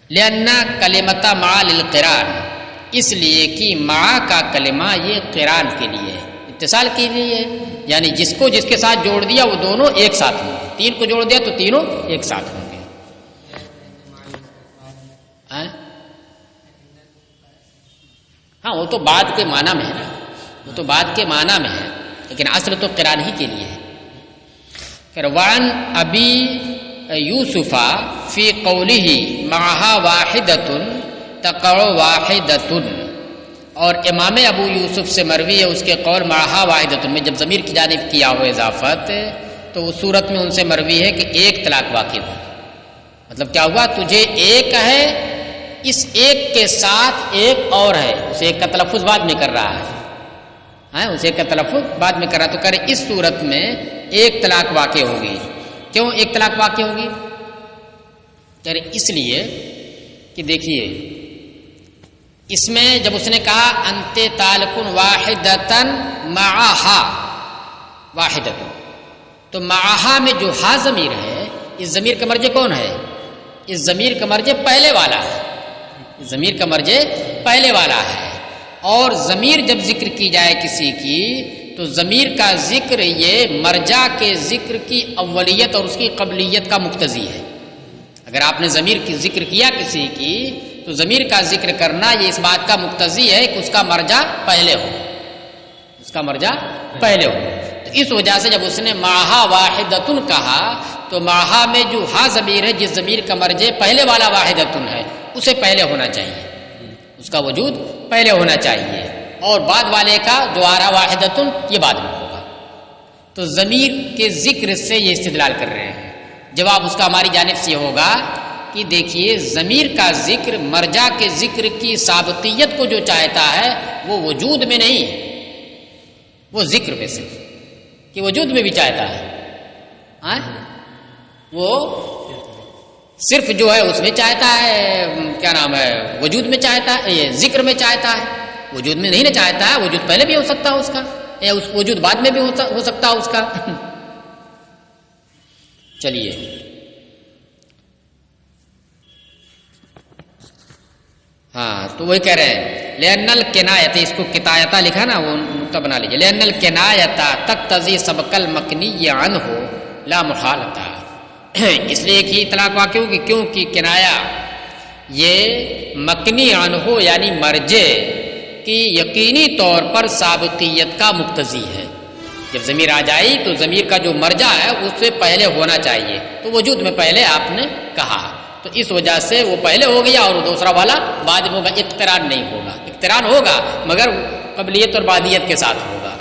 لأن کلمۃ مع للقران، اس لیے کہ مع کا کلمہ یہ قران کے لیے ہے، اتصال کے لیے ہے، یعنی جس کو جس کے ساتھ جوڑ دیا وہ دونوں ایک ساتھ ہوں گے، تین کو جوڑ دیا تو تینوں ایک ساتھ ہوں گے۔ ہاں وہ تو بعد کے معنی میں ہے نا، وہ تو بعد کے معنی میں ہے، لیکن اصل تو قران ہی کے لیے ہے۔ پھر وعن ابی یوسف فی قولہ معها واحدۃ تقع واحدۃ، اور امام ابو یوسف سے مروی ہے اس کے قول معها واحدۃ میں جب ضمیر کی جانب کیا ہو اضافت تو اس صورت میں ان سے مروی ہے کہ ایک طلاق واقع ہو، مطلب کیا ہوا تجھے ایک ہے، اس ایک کے ساتھ ایک اور ہے، اس ایک کا تلفظ بعد میں کر رہا ہے، اس ایک کا تلفظ بعد میں کر رہا، تو کرے اس صورت میں ایک طلاق واقع ہوگی۔ کیوں ایک طلاق واقع ہوگی؟ کرے اس لیے کہ دیکھیے اس میں جب اس نے کہا انت طالق واحدۃ معها واحدۃ، تو معها میں جو ہا ضمیر ہے، اس ضمیر کا مرجع کون ہے؟ اس ضمیر کا مرجع پہلے والا ہے، ضمیر کا مرجع پہلے والا ہے، اور ضمیر جب ذکر کی جائے کسی کی تو ضمیر کا ذکر یہ مرجع کے ذکر کی اولیت اور اس کی قبلیت کا مقتضی ہے۔ اگر آپ نے ضمیر کی ذکر کیا کسی کی تو ضمیر کا ذکر کرنا یہ اس بات کا مقتضی ہے کہ اس کا مرجع پہلے ہو، اس کا مرجع پہلے ہو، تو اس وجہ سے جب اس نے معها واحدۃ کہا تو معها میں جو ہا ضمیر ہے، جس ضمیر کا مرجع پہلے والا واحدۃ ہے اسے پہلے ہونا چاہیے، اس کا وجود پہلے ہونا چاہیے، اور بعد والے کا جو آ رہا واحدۃ یہ بعد میں ہوگا، تو ضمیر کے ذکر سے یہ استدلال کر رہے ہیں۔ جواب اس کا ہماری جانب سے ہوگا کہ دیکھیے ضمیر کا ذکر مرجع کے ذکر کی سابقیت کو جو چاہتا ہے وہ وجود میں نہیں ہے، وہ ذکر میں صرف کہ وجود میں بھی چاہتا ہے، وہ صرف جو ہے اس میں چاہتا ہے، کیا نام ہے، وجود میں چاہتا ہے، یہ ذکر میں چاہتا ہے، وجود میں نہیں نہ چاہتا ہے، وجود پہلے بھی ہو سکتا ہے اس کا، یا اس وجود بعد میں بھی ہو سکتا ہے اس کا۔ چلیے ہاں تو وہی کہہ رہے ہیں لأن الکنایۃ، اس کو کتایتہ لکھا نا وہ نقطہ بنا لیجیے، لأن الکنایۃ تقتضی سبق المکنی عنہ لا محالۃ، اس لیے کہ طلاق واقع ہوگی کیونکہ کنایا یہ مکنی عنہ یعنی مرجع کی یقینی طور پر سابقیت کا مقتضی ہے۔ جب ضمیر آ جائی تو ضمیر کا جو مرجع ہے اس سے پہلے ہونا چاہیے، تو وجود میں پہلے آپ نے کہا تو اس وجہ سے وہ پہلے ہو گیا اور دوسرا والا بعد میں ہوگا، اقتران نہیں ہوگا، اقتران ہوگا مگر قبلیت اور بعدیت کے ساتھ ہوگا۔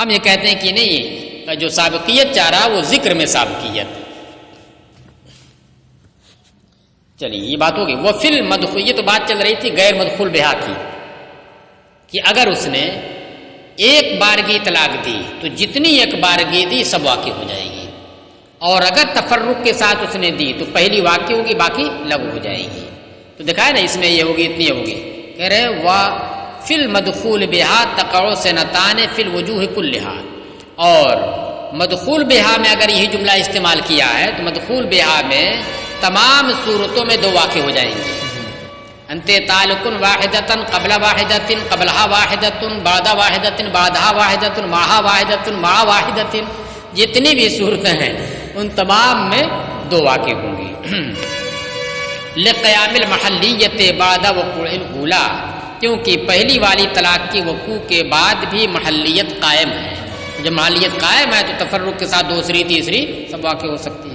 ہم یہ کہتے ہیں کہ نہیں، جو سابقیت چاہ رہا وہ ذکر میں سابقیت، چلیے یہ بات ہوگی. وہ فل مدخول، یہ تو بات چل رہی تھی غیر مدخول بہا کی کہ اگر اس نے ایک بارگی طلاق دی تو جتنی ایک بارگی دی سب واقع ہو جائے گی، اور اگر تفرق کے ساتھ اس نے دی تو پہلی واقع ہوگی باقی لغو ہو جائے گی. تو دکھائے نا اس میں یہ ہوگی اتنی ہوگی. کہہ رہے وا فی المدخول بہا تقع سنتان فی الوجوہ کلھا، اور مدخول بہا میں اگر یہی جملہ استعمال کیا ہے تو مدخول بہا میں تمام صورتوں میں دو واقع ہو جائیں گے. انت تعلق واحدۃ قبل واحدۃ قبلها واحدۃ بعد واحدۃ بعدها واحدۃ معها واحدۃ مع واحدۃ، جتنی بھی صورتیں ہیں ان تمام میں دو واقع ہوں گی. لقیام المحلیت بعد وقوع الاولی، کیونکہ پہلی والی طلاق کی وقوع کے بعد بھی محلیت قائم ہے. جب محلیت قائم ہے تو تفرق کے ساتھ دوسری تیسری سب واقع ہو سکتی ہے.